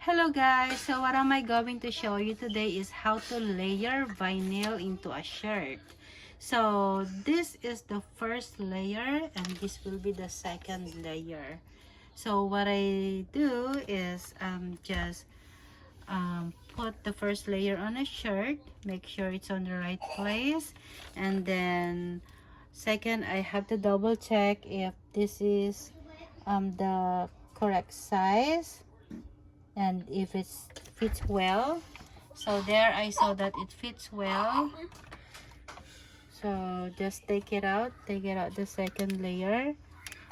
Hello guys, so what am I going to show you today is how to layer vinyl into a shirt. So this is the first layer and this will be the second layer. So what I do is just put the first layer on a shirt, make sure it's on the right place, and then second I have to double check if this is the correct size and if it fits well. So there I saw that it fits well, so just take it out the second layer,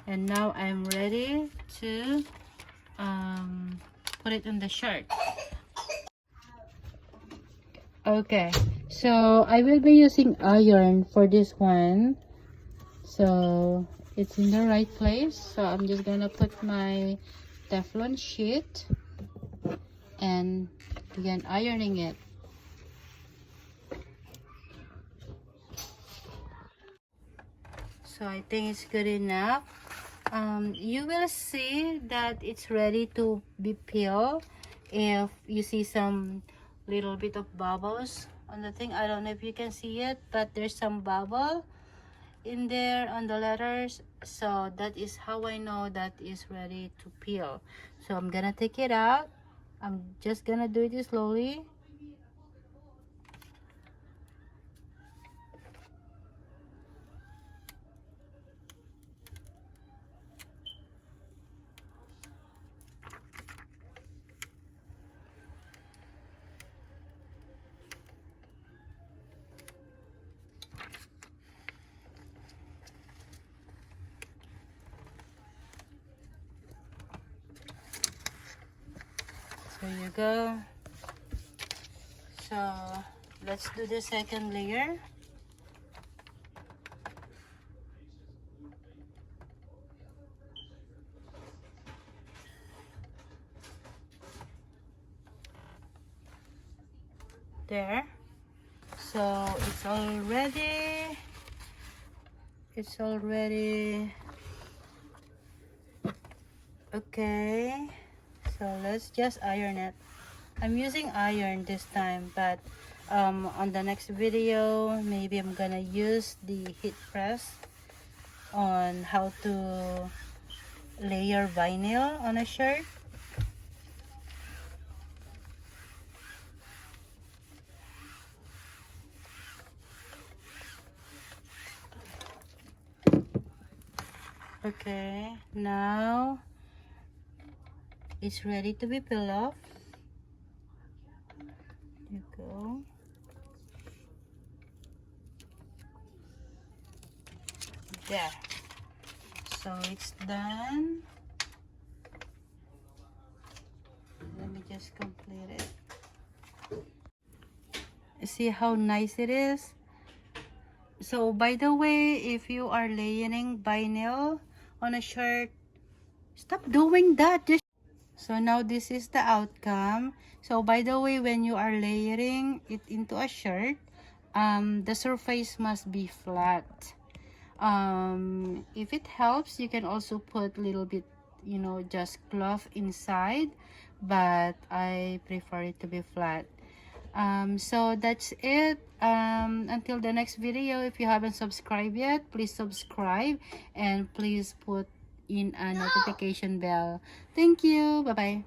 and now I'm ready to put it on the shirt. Okay, so I will be using iron for this one, so it's in the right place. So I'm just gonna put my Teflon sheet and begin ironing it. So I think it's good enough. You will see that it's ready to be peeled if you see some little bit of bubbles on the thing. I don't know if you can see it, but there's some bubble in there on the letters, so that is how I know that is ready to peel. So I'm gonna take it out. I'm just gonna do it slowly. There you go. So let's do the second layer. There. So it's already okay. So let's just iron it. I'm using iron this time, but on the next video maybe I'm gonna use the heat press on how to layer vinyl on a shirt. Okay, now it's ready to be peeled off. There you go. There. So it's done. Let me just complete it. See how nice it is? So by the way, if you are layering vinyl on a shirt, stop doing that. So now this is the outcome. So by the way, when you are layering it into a shirt, the surface must be flat. If it helps, you can also put a little bit, just cloth inside, but I prefer it to be flat. So that's it. Until the next video, if you haven't subscribed yet, please subscribe and please put in a notification bell. Thank you. Bye bye.